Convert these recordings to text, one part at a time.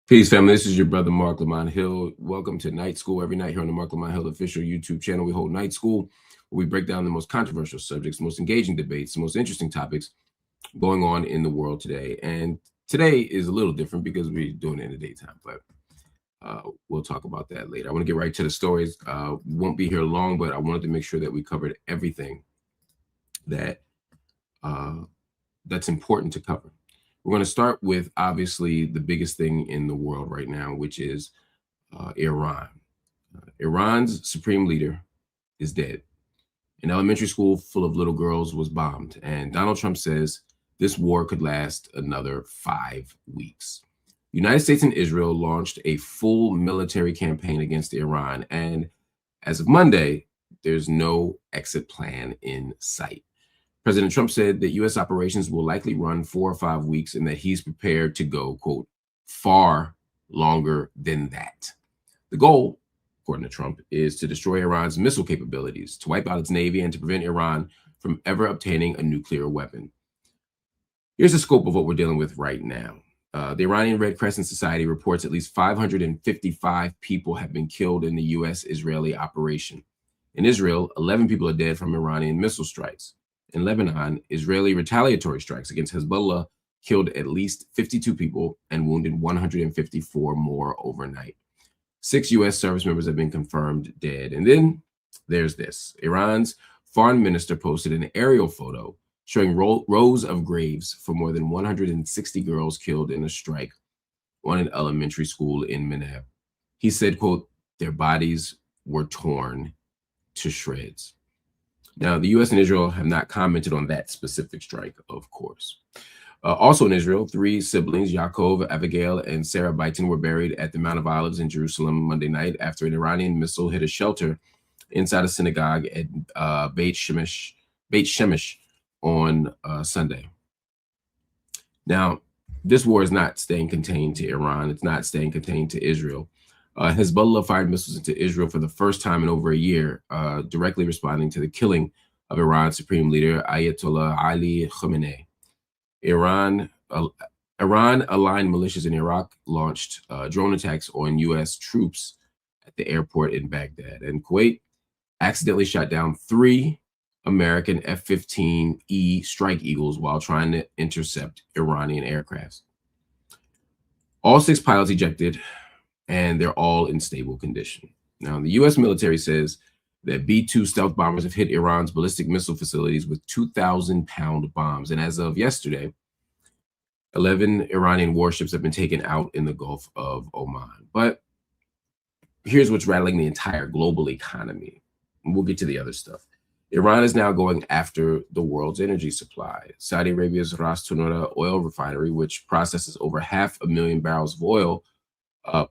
Peace, family. This is your brother, Marc Lamont Hill. Welcome to Night School. Every night here on the Marc Lamont Hill official YouTube channel, we hold Night School, where we break down the most controversial subjects, most engaging debates, the most interesting topics going on in the world today. And today is a little different because we're doing it in the daytime, but we'll talk about that later. I want to get right to the stories. Won't be here long, but I wanted to make sure that we covered everything that that's important to cover. We're going to start with, obviously, the biggest thing in the world right now, which is Iran. Iran's supreme leader is dead. An elementary school full of little girls was bombed, and Donald Trump says this war could last another 5 weeks. The United States and Israel launched a full military campaign against Iran, and as of Monday, there's no exit plan in sight. President Trump said that U.S. operations will likely run 4 or 5 weeks and that he's prepared to go, quote, far longer than that. The goal, according to Trump, is to destroy Iran's missile capabilities, to wipe out its navy, and to prevent Iran from ever obtaining a nuclear weapon. Here's the scope of what we're dealing with right now. The Iranian Red Crescent Society reports at least 555 people have been killed in the U.S.-Israeli operation. In Israel, 11 people are dead from Iranian missile strikes. In Lebanon, Israeli retaliatory strikes against Hezbollah killed at least 52 people and wounded 154 more overnight. 6 U.S. service members have been confirmed dead. And then there's this. Iran's foreign minister posted an aerial photo showing rows of graves for more than 160 girls killed in a strike on an elementary school in Minab. He said, quote, their bodies were torn to shreds. Now, the U.S. and Israel have not commented on that specific strike, of course. Also in Israel, 3 siblings, Yaakov, Abigail, and Sarah Beitin, were buried at the Mount of Olives in Jerusalem Monday night after an Iranian missile hit a shelter inside a synagogue at Beit Shemesh on Sunday. Now, this war is not staying contained to Iran. It's not staying contained to Israel. Hezbollah fired missiles into Israel for the first time in over a year, directly responding to the killing of Iran's supreme leader, Ayatollah Ali Khamenei. Iran-aligned militias in Iraq launched drone attacks on U.S. troops at the airport in Baghdad. And Kuwait accidentally shot down 3 American F-15E Strike Eagles while trying to intercept Iranian aircrafts. All 6 pilots ejected, and they're all in stable condition. Now, the U.S. military says that B-2 stealth bombers have hit Iran's ballistic missile facilities with 2,000-pound bombs. And as of yesterday, 11 Iranian warships have been taken out in the Gulf of Oman. But here's what's rattling the entire global economy. And we'll get to the other stuff. Iran is now going after the world's energy supply. Saudi Arabia's Ras Tanura oil refinery, which processes over 500,000 barrels of oil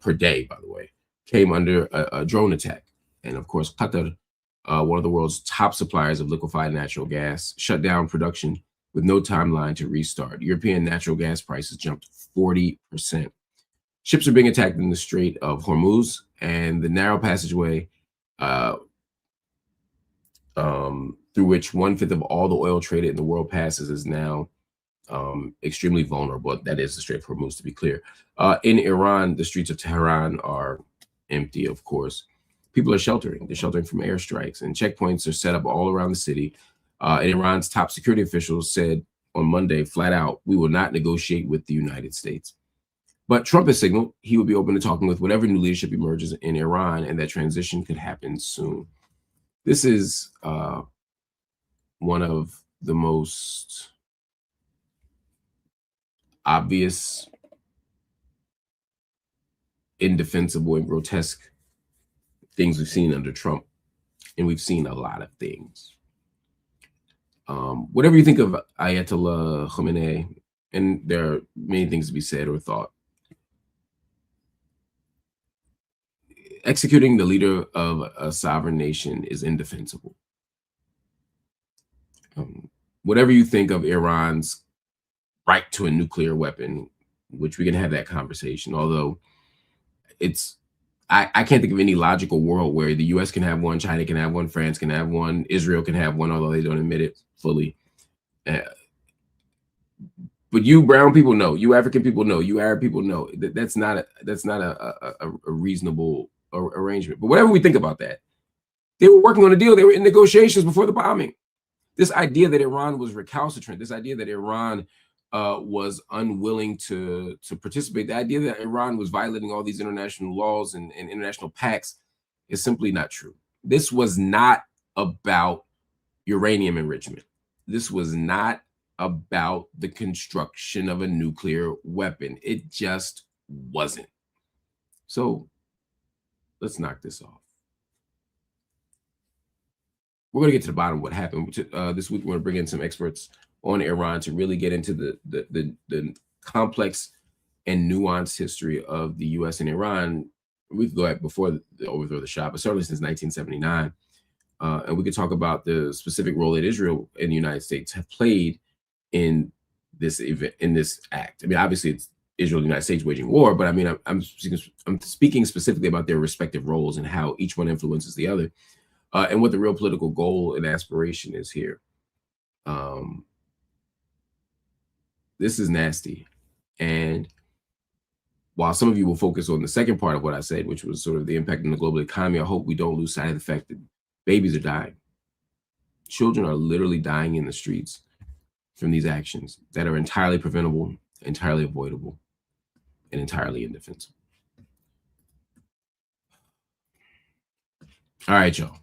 per day, by the way, came under a drone attack. And of course, Qatar, one of the world's top suppliers of liquefied natural gas, shut down production with no timeline to restart. European natural gas prices jumped 40%. Ships are being attacked in the Strait of Hormuz, and the narrow passageway through which 1/5 of all the oil traded in the world passes is now extremely vulnerable. That is the Strait of Hormuz, to be clear. In Iran, the streets of Tehran are empty, of course. People are sheltering. They're sheltering from airstrikes, and checkpoints are set up all around the city. And Iran's top security officials said on Monday, flat out, we will not negotiate with the United States. But Trump has signaled he will be open to talking with whatever new leadership emerges in Iran, and that transition could happen soon. This is one of the most obvious, indefensible, and grotesque things we've seen under Trump, and we've seen a lot of things. Whatever you think of Ayatollah Khamenei, and there are many things to be said or thought, executing the leader of a sovereign nation is indefensible. Whatever you think of Iran's right to a nuclear weapon, which we can have that conversation, although I can't think of any logical world where the U.S. can have one, China can have one, France can have one, Israel can have one, although they don't admit it fully. But you brown people know, you African people know, you Arab people know that's not a reasonable arrangement. But whatever we think about that, they were working on a deal. They were in negotiations before the bombing. This idea that Iran was recalcitrant, this idea that Iran was unwilling to participate, the idea that Iran was violating all these international laws and international pacts is simply not true. This was not about uranium enrichment. This was not about the construction of a nuclear weapon. It just wasn't. So let's knock this off. We're going to get to the bottom of what happened. This week, we're going to bring in some experts on Iran to really get into the complex and nuanced history of the U.S. and Iran. We could go back before the overthrow of the Shah, but certainly since 1979. And we could talk about the specific role that Israel and the United States have played in this event, in this act. I mean, obviously, it's Israel and the United States waging war, but I mean, I'm speaking specifically about their respective roles and how each one influences the other, and what the real political goal and aspiration is here. This is nasty. And while some of you will focus on the second part of what I said, which was sort of the impact on the global economy, I hope we don't lose sight of the fact that babies are dying. Children are literally dying in the streets from these actions that are entirely preventable, entirely avoidable, and entirely indefensible. All right, y'all.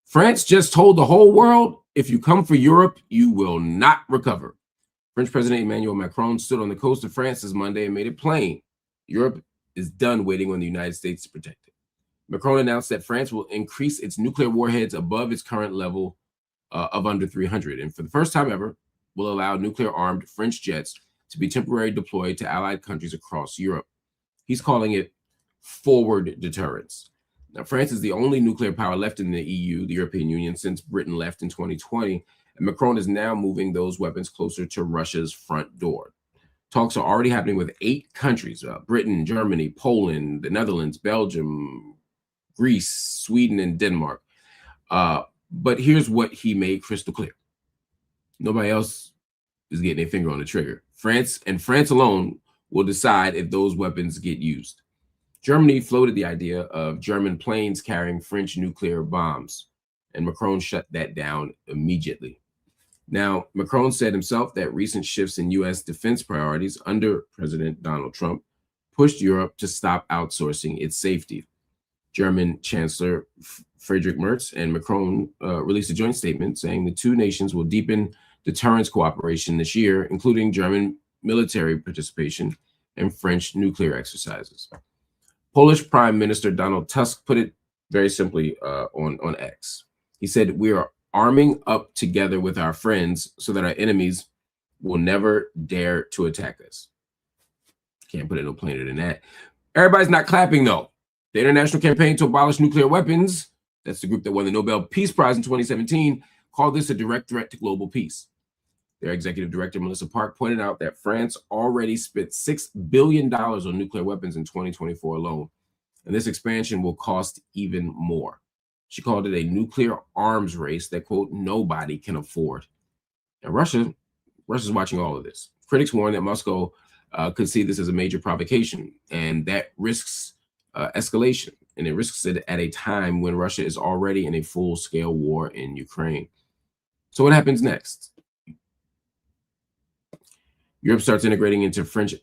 France just told the whole world, if you come for Europe, you will not recover. French President Emmanuel Macron stood on the coast of France this Monday and made it plain Europe is done waiting on the United States to protect it. Macron announced that France will increase its nuclear warheads above its current level of under 300, and for the first time ever, will allow nuclear-armed French jets to be temporarily deployed to allied countries across Europe. He's calling it forward deterrence. Now, France is the only nuclear power left in the EU, the European Union, since Britain left in 2020, and Macron is now moving those weapons closer to Russia's front door. Talks are already happening with 8 countries, Britain, Germany, Poland, the Netherlands, Belgium, Greece, Sweden, and Denmark. But here's what he made crystal clear. Nobody else is getting their finger on the trigger. France, and France alone, will decide if those weapons get used. Germany floated the idea of German planes carrying French nuclear bombs, and Macron shut that down immediately. Now, Macron said himself that recent shifts in U.S. defense priorities under President Donald Trump pushed Europe to stop outsourcing its safety. German Chancellor Friedrich Merz and Macron released a joint statement saying the two nations will deepen deterrence cooperation this year, including German military participation and French nuclear exercises. Polish Prime Minister Donald Tusk put it very simply on X. He said, "We are arming up together with our friends so that our enemies will never dare to attack us." Can't put it no plainer than that. Everybody's not clapping, though. The International Campaign to Abolish Nuclear Weapons, that's the group that won the Nobel Peace Prize in 2017, called this a direct threat to global peace. Their executive director, Melissa Park, pointed out that France already spent $6 billion on nuclear weapons in 2024 alone, and this expansion will cost even more. She called it a nuclear arms race that, quote, nobody can afford. And Russia's watching all of this. Critics warn that Moscow could see this as a major provocation, and that risks escalation, and it risks it at a time when Russia is already in a full-scale war in Ukraine. So what happens next? Europe starts integrating into French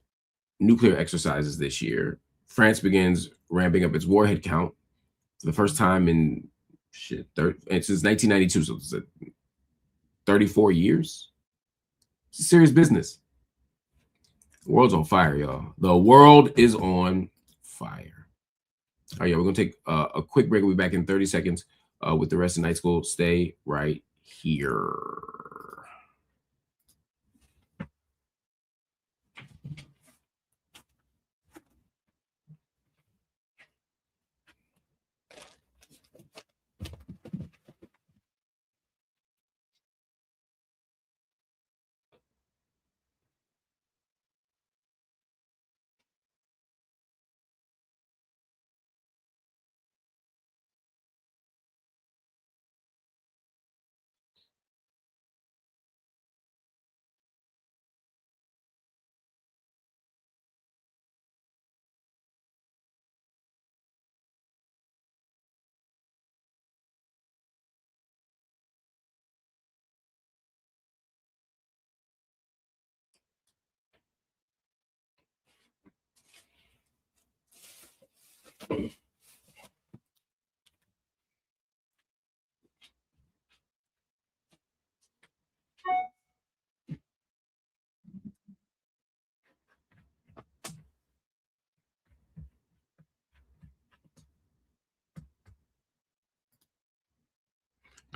nuclear exercises this year. France begins ramping up its warhead count for the first time in since 1992, so it's 34 years. It's serious business. The world's on fire, y'all. The world is on fire. All right, yeah, we're going to take a quick break. We'll be back in 30 seconds with the rest of Night School. Stay right here.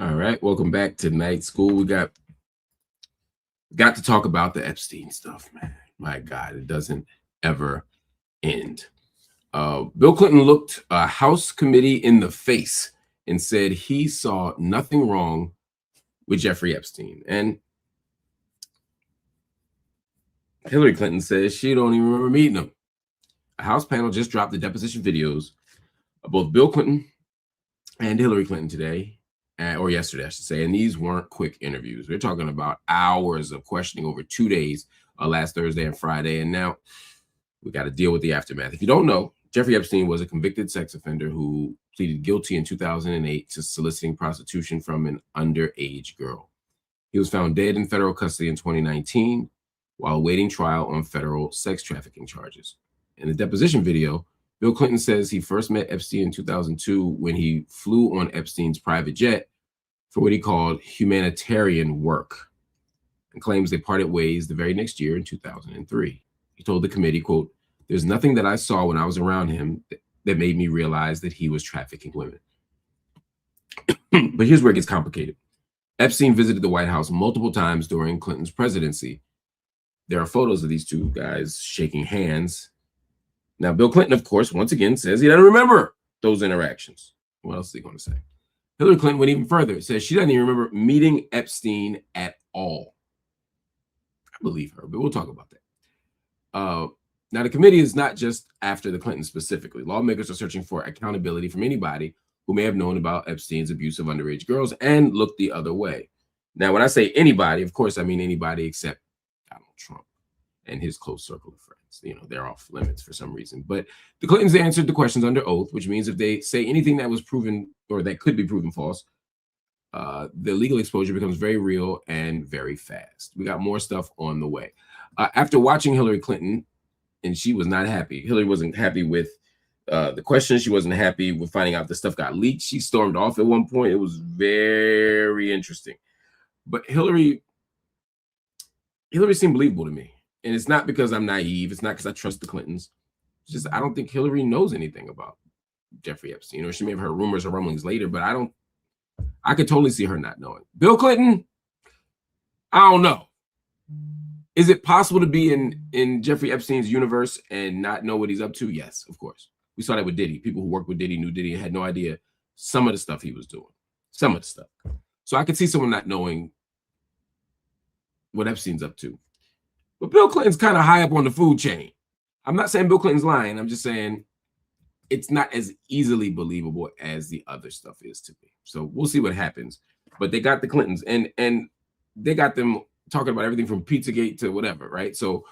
All right, welcome back to Night School. We got to talk about the Epstein stuff, man. My God, it doesn't ever end. Bill Clinton looked a House committee in the face and said he saw nothing wrong with Jeffrey Epstein. And Hillary Clinton says she don't even remember meeting him. A House panel just dropped the deposition videos of both Bill Clinton and Hillary Clinton today, or yesterday, I should say. And these weren't quick interviews. We're talking about hours of questioning over 2 days, last Thursday and Friday. And now we got to deal with the aftermath. If you don't know, Jeffrey Epstein was a convicted sex offender who pleaded guilty in 2008 to soliciting prostitution from an underage girl. He was found dead in federal custody in 2019 while awaiting trial on federal sex trafficking charges. In the deposition video, Bill Clinton says he first met Epstein in 2002 when he flew on Epstein's private jet for what he called humanitarian work, and claims they parted ways the very next year in 2003. He told the committee, quote, "There's nothing that I saw when I was around him that made me realize that he was trafficking women." But here's where it gets complicated. Epstein visited the White House multiple times during Clinton's presidency. There are photos of these two guys shaking hands. Now, Bill Clinton, of course, once again says he doesn't remember those interactions. What else is he going to say? Hillary Clinton went even further. It says she doesn't even remember meeting Epstein at all. I believe her, but we'll talk about that. Now, the committee is not just after the Clintons specifically. Lawmakers are searching for accountability from anybody who may have known about Epstein's abuse of underage girls and looked the other way. Now, when I say anybody, of course, I mean anybody except Donald Trump and his close circle of friends. You know, they're off limits for some reason. But the Clintons answered the questions under oath, which means if they say anything that was proven or that could be proven false, the legal exposure becomes very real and very fast. We got more stuff on the way. After watching Hillary Clinton, and she was not happy. Hillary wasn't happy with the questions. She wasn't happy with finding out the stuff got leaked. She stormed off at one point. It was very interesting. But Hillary seemed believable to me. And it's not because I'm naive. It's not because I trust the Clintons. It's just I don't think Hillary knows anything about Jeffrey Epstein. Or she may have heard rumors or rumblings later, but I could totally see her not knowing. Bill Clinton, I don't know. Is it possible to be in Jeffrey Epstein's universe and not know what he's up to? Yes, of course. We saw that with Diddy. People who worked with Diddy knew Diddy and had no idea some of the stuff he was doing. Some of the stuff. So I could see someone not knowing what Epstein's up to. But Bill Clinton's kind of high up on the food chain. I'm not saying Bill Clinton's lying. I'm just saying it's not as easily believable as the other stuff is to me. So we'll see what happens. But they got the Clintons and they got them talking about everything from Pizzagate to whatever, right? So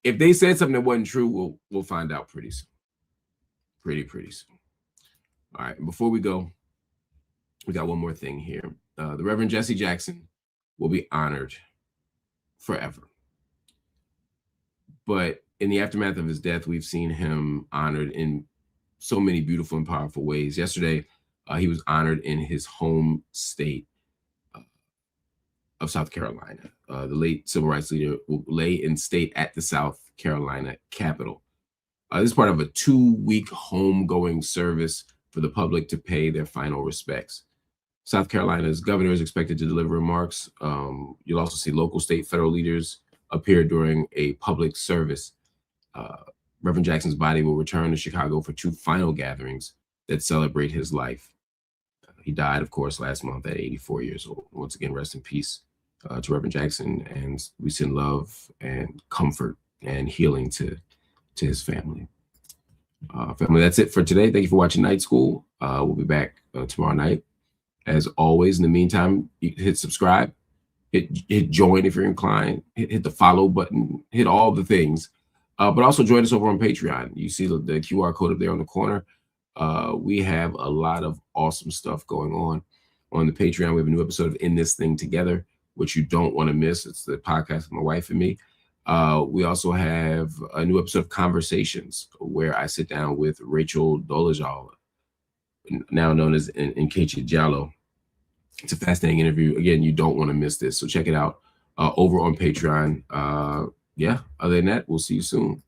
if they said something that wasn't true, we'll find out pretty soon. Pretty soon. All right, and before we go, we got one more thing here. The Reverend Jesse Jackson will be honored forever. But in the aftermath of his death, we've seen him honored in so many beautiful and powerful ways. Yesterday, he was honored in his home state of South Carolina. The late civil rights leader will lay in state at the South Carolina Capitol. This is part of a 2-week homegoing service for the public to pay their final respects. South Carolina's governor is expected to deliver remarks. You'll also see local, state, federal leaders appear during a public service. Reverend Jackson's body will return to Chicago for 2 final gatherings that celebrate his life. He died, of course, last month at 84 years old. Once again, rest in peace to Reverend Jackson, and we send love and comfort and healing to his family. Family, that's it for today. Thank you for watching Night School. We'll be back tomorrow night. As always, in the meantime, you hit subscribe, hit join if you're inclined, hit the follow button, hit all the things. But also join us over on Patreon. You see the QR code up there on the corner. We have a lot of awesome stuff going on the Patreon. We have a new episode of In This Thing Together, which you don't want to miss. It's the podcast with my wife and me. We also have a new episode of Conversations, where I sit down with Rachel Dolezal, now known as Nkechi Diallo. It's a fascinating interview. Again, you don't want to miss this. So check it out over on Patreon. Yeah, other than that, we'll see you soon.